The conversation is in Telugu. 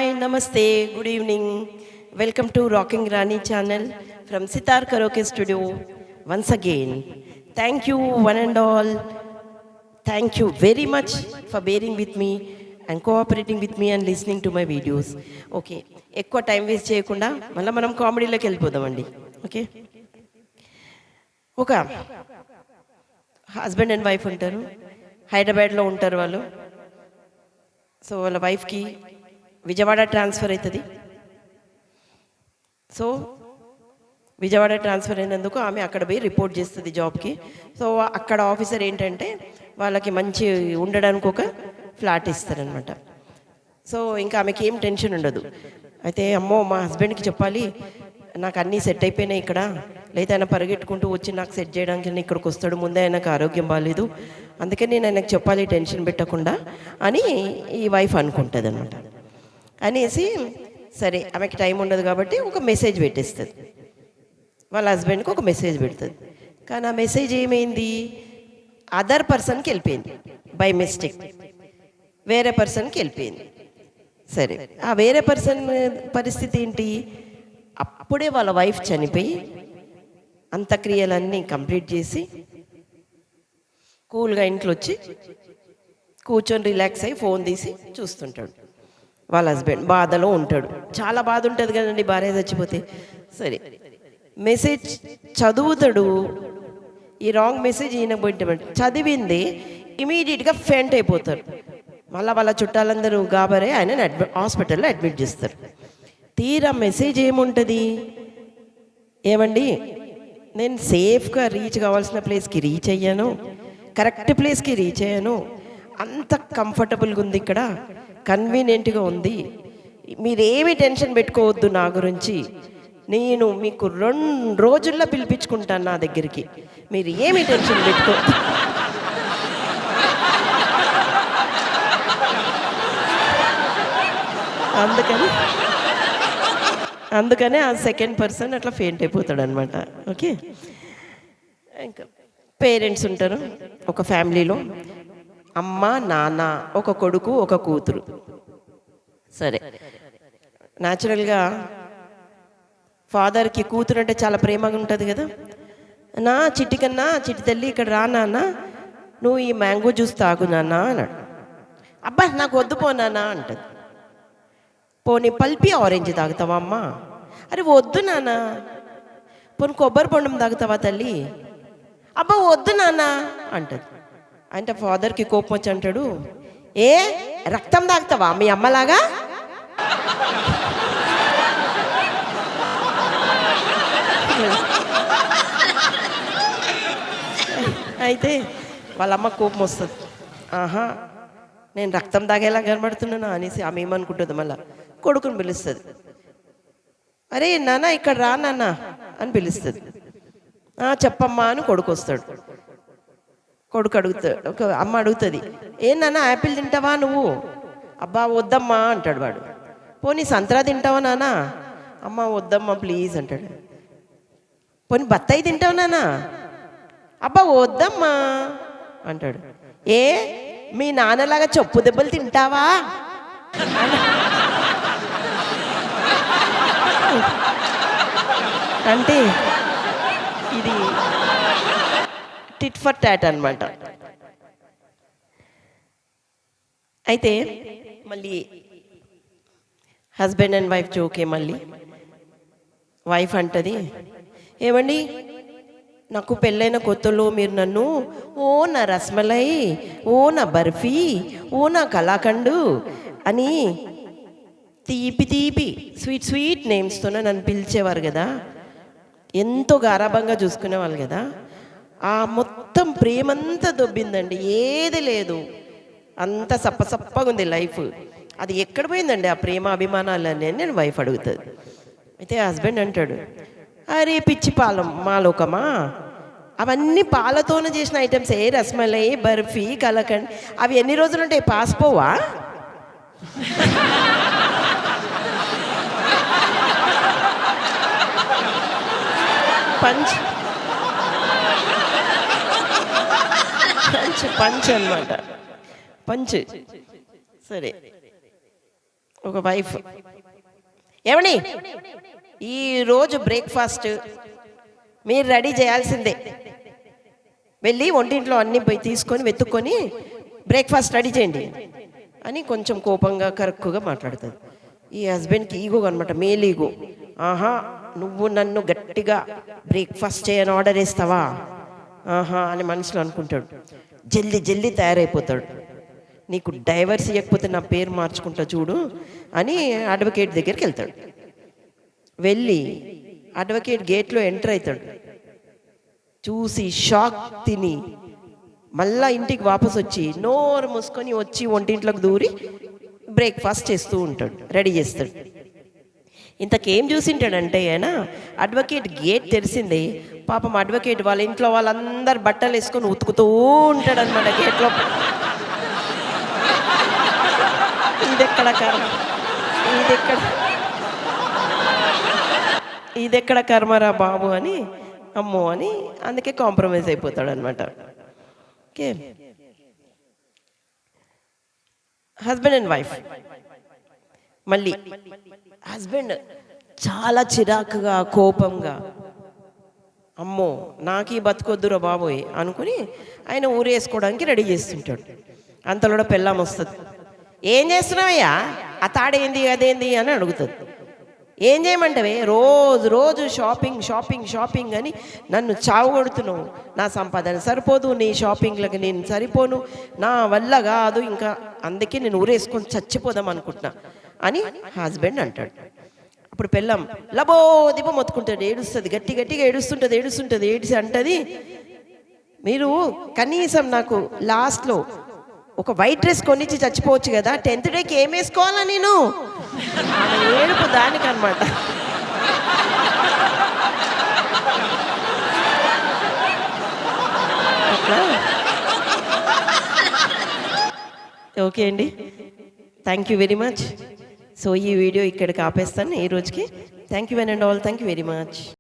Hi, Namaste, good evening. Welcome to Rocking Rani channel from Sitar Karaoke Studio once again. Thank you, one and all. Thank you very much for bearing with me and cooperating with me and listening to my videos. Okay, ఎక్కువ టైం వేస్ట్ చేయకుండా మళ్ళీ మనం కామెడీలోకి వెళ్ళిపోదామండి. ఓకే, ఒక హస్బెండ్ అండ్ వైఫ్ ఉంటారు, హైదరాబాద్లో ఉంటారు వాళ్ళు. సో వాళ్ళ వైఫ్కి విజయవాడ ట్రాన్స్ఫర్ అవుతుంది. సో విజయవాడ ట్రాన్స్ఫర్ అయినందుకు ఆమె అక్కడ పోయి రిపోర్ట్ చేస్తుంది జాబ్కి. సో అక్కడ ఆఫీసర్ ఏంటంటే వాళ్ళకి మంచి ఉండడానికి ఒక ఫ్లాట్ ఇస్తారనమాట. సో ఇంకా ఆమెకి ఏం టెన్షన్ ఉండదు. అయితే అమ్మో మా హస్బెండ్కి చెప్పాలి నాకు అన్నీ సెట్ అయిపోయినాయి ఇక్కడ, లేదా ఆయన పరిగెట్టుకుంటూ వచ్చి నాకు సెట్ చేయడానికి నేను ఇక్కడికి వస్తాడు, ముందే ఆయనకు ఆరోగ్యం బాగాలేదు, అందుకని నేను ఆయనకు చెప్పాలి టెన్షన్ పెట్టకుండా అని ఈ వైఫ్ అనుకుంటుంది అనమాట. అనేసి సరే ఆమెకి టైం ఉండదు కాబట్టి ఒక మెసేజ్ పెట్టేస్తుంది, వాళ్ళ హస్బెండ్కి ఒక మెసేజ్ పెడుతుంది. కానీ ఆ మెసేజ్ ఏమైంది, అదర్ పర్సన్కి వెళ్ళిపోయింది, బై మిస్టేక్ వేరే పర్సన్కి వెళ్ళిపోయింది. సరే ఆ వేరే పర్సన్ పరిస్థితి ఏంటి, అప్పుడే వాళ్ళ వైఫ్ చనిపోయి అంత్యక్రియలన్నీ కంప్లీట్ చేసి కూల్గా ఇంట్లో వచ్చి కూర్చొని రిలాక్స్ అయ్యి ఫోన్ తీసి చూస్తుంటాడు. వాళ్ళ హస్బెండ్ బాధలో ఉంటాడు, చాలా బాధ ఉంటుంది కదండి భార్య చచ్చిపోతే. సరే మెసేజ్ చదువుతాడు, ఈ రాంగ్ మెసేజ్ ఈయన పోయి చదివింది ఇమీడియట్గా ఫెయింట్ అయిపోతారు. మళ్ళీ వాళ్ళ చుట్టాలందరూ గాబరే ఆయన హాస్పిటల్లో అడ్మిట్ చేస్తారు. తీరా మెసేజ్ ఏముంటుంది, ఏమండి నేను సేఫ్గా రీచ్ కావాల్సిన ప్లేస్కి రీచ్ అయ్యాను, కరెక్ట్ ప్లేస్కి రీచ్ అయ్యాను, అంత కంఫర్టబుల్గా ఉంది, ఇక్కడ కన్వీనియంట్గా ఉంది, మీరేమి టెన్షన్ పెట్టుకోవద్దు నా గురించి, నేను మీకు 2 రోజుల్లో పిలిపించుకుంటాను నా దగ్గరికి, మీరు ఏమి టెన్షన్ పెట్టుకోవద్దు. అందుకనే ఆ సెకండ్ పర్సన్ అట్లా ఫెయింట్ అయిపోతాడు అనమాట. ఓకే, ఇంకా పేరెంట్స్ ఉంటారు ఒక ఫ్యామిలీలో, అమ్మ నాన్న, ఒక కొడుకు ఒక కూతురు. సరే న్యాచురల్గా ఫాదర్కి కూతురు అంటే చాలా ప్రేమగా ఉంటుంది కదా. నా చిట్టి కన్నా చిట్టి తల్లి ఇక్కడ రా నాన్న, నువ్వు ఈ మ్యాంగో జ్యూస్ తాగు నాన్న అన్నాడు. అబ్బా నాకు వద్దు పో నాన్న అంటది. పోనీ పల్పి ఆరెంజ్ తాగుతావా అమ్మా, అరే వద్దు నాన్న. పోనీ కొబ్బరి బొండం తాగుతావా తల్లి, అబ్బా వద్దు నాన్న అంటది. అంటే ఫాదర్కి కోపం వచ్చి అంటాడు, ఏ రక్తం తాగుతావా మీ అమ్మలాగా. అయితే వాళ్ళమ్మ కోపం వస్తుంది, ఆహా నేను రక్తం తాగేలా కనబడుతున్నానా అనేసి ఆమె ఏమనుకుంటుంది, మళ్ళీ కొడుకుని పిలుస్తుంది, అరే నాన్న ఇక్కడ రా నాన్న అని పిలుస్తుంది. చెప్పమ్మా అని కొడుకు వస్తాడు. కొడుకు అడుగుతాడు, అమ్మ అడుగుతుంది, ఏ నాన్న యాపిల్ తింటావా నువ్వు, అబ్బా వద్దమ్మా అంటాడు వాడు. పోనీ సంత్రా తింటావా నాన్న, అమ్మ వద్దమ్మా ప్లీజ్ అంటాడు. పోనీ బత్తాయి తింటావా నాన్న, అబ్బా వద్దమ్మా అంటాడు. ఏ మీ నాన్నలాగా చెప్పు దెబ్బలు తింటావా, అంటే ఇది టిట్ ఫర్ టాట్ అనమాట. అయితే మళ్ళీ హస్బెండ్ అండ్ వైఫ్ జోకే. మళ్ళీ వైఫ్ అంటది, ఏమండి నాకు పెళ్ళైన కొత్తలో మీరు నన్ను ఓ నా రస్మలై, ఓ నా బర్ఫీ, ఓ నా కలాకండు అని తీపి తీపి స్వీట్ స్వీట్ నేమ్స్తోనే నన్ను పిలిచేవారు కదా, ఎంతో గారాభంగా చూసుకునేవాళ్ళు కదా. ఆ మొత్తం ప్రేమంతా దొబ్బిందండి, ఏది లేదు, అంత సప్పసప్పగా ఉంది లైఫ్, అది ఎక్కడ పోయిందండి ఆ ప్రేమ అభిమానాలన్నీ అని నేను వైఫ్ అడుగుతుంది. అయితే హస్బెండ్ అంటాడు, అరే పిచ్చి పాలం మాలోకమా, అవన్నీ పాలతోనే చేసిన ఐటమ్స్, ఏ రస్మలై బర్ఫీ కలకండ్ అవి ఎన్ని రోజులు ఉంటాయి పాసిపోవా. పంచ్ పంచ్ పంచ్ అనమాట, పంచ్. సరే ఒక వైఫ్, ఏమని ఈరోజు బ్రేక్ఫాస్ట్ మీరు రెడీ చేయాల్సిందే, వెళ్ళి వంటింట్లో అన్నీ పోయి తీసుకొని వెతుక్కొని బ్రేక్ఫాస్ట్ రెడీ చేయండి అని కొంచెం కోపంగా కరెక్ట్గా మాట్లాడుతుంది. ఈ హస్బెండ్కి ఈగో అనమాట, మేల్ ఈగో. ఆహా, నువ్వు నన్ను గట్టిగా బ్రేక్ఫాస్ట్ చేయని ఆర్డర్ వేస్తావా, ఆహా అని మనసులో అనుకుంటాడు. జల్దీ జల్దీ తయారైపోతాడు. నీకు డైవర్స్ ఇవ్వకపోతే నా పేరు మార్చుకుంటా చూడు అని అడ్వకేట్ దగ్గరికి వెళ్తాడు. వెళ్ళి అడ్వకేట్ గేట్లో ఎంటర్ అవుతాడు. చూసి షాక్ తిని మళ్ళా ఇంటికి వాపస్ వచ్చి నోరు మూసుకొని వచ్చి వంటింట్లోకి దూరి బ్రేక్ఫాస్ట్ చేస్తూ ఉంటాడు, రెడీ చేస్తాడు. ఇంతకేం చూసింటాడంటే ఆయన అడ్వకేట్ గేట్ తెరిసింది. పాపం అడ్వకేట్ వాళ్ళ ఇంట్లో వాళ్ళందరు బట్టలు వేసుకొని ఉతుకుతూ ఉంటాడు అనమాట గేట్లో. ఇదెక్కడ కర్మ, ఇదెక్కడ కర్మరా బాబు అని, అమ్మో అని అందుకే కాంప్రమైజ్ అయిపోతాడు అనమాట. Okay, husband and wife. మళ్ళీ హస్బెండ్ చాలా చిరాకుగా కోపంగా, అమ్మో నాకు ఈ బతుకొద్దురా బాబోయ్ అనుకుని ఆయన ఊరేసుకోవడానికి రెడీ చేస్తుంటాడు. అంతలో పెళ్ళాం వస్తుంది. ఏం చేస్తున్నావయ్యా, ఆ తాడేంది అదేంది అని అడుగుతుంది. ఏం చేయమంటావే, రోజు రోజు షాపింగ్ షాపింగ్ షాపింగ్ అని నన్ను చావు కొడుతున్నావు, నా సంపాదన సరిపోదు, నీ షాపింగ్లకి నేను సరిపోను, నా వల్ల కాదు, ఇంకా అందుకే నేను ఊరేసుకొని చచ్చిపోదాం అనుకుంటున్నా అని హస్బెండ్ అంటాడు. అప్పుడు పెళ్ళాం లబో దిబో మొత్తుకుంటాడు, ఏడుస్తుంది, గట్టి గట్టిగా ఏడుస్తుంటుంది. ఏడిసి అంటది, మీరు కనీసం నాకు లాస్ట్లో ఒక వైట్ డ్రెస్ కొనిచ్చి చచ్చిపోవచ్చు కదా, 10th డేకి ఏం వేసుకోవాలా నేను, ఏడుపు దానికనమాట. ఓకే అండి, thank you very much. So ఈ వీడియో ఇక్కడికి ఆపేస్తాను ఈ రోజుకి. Thank you one and all, thank you very much.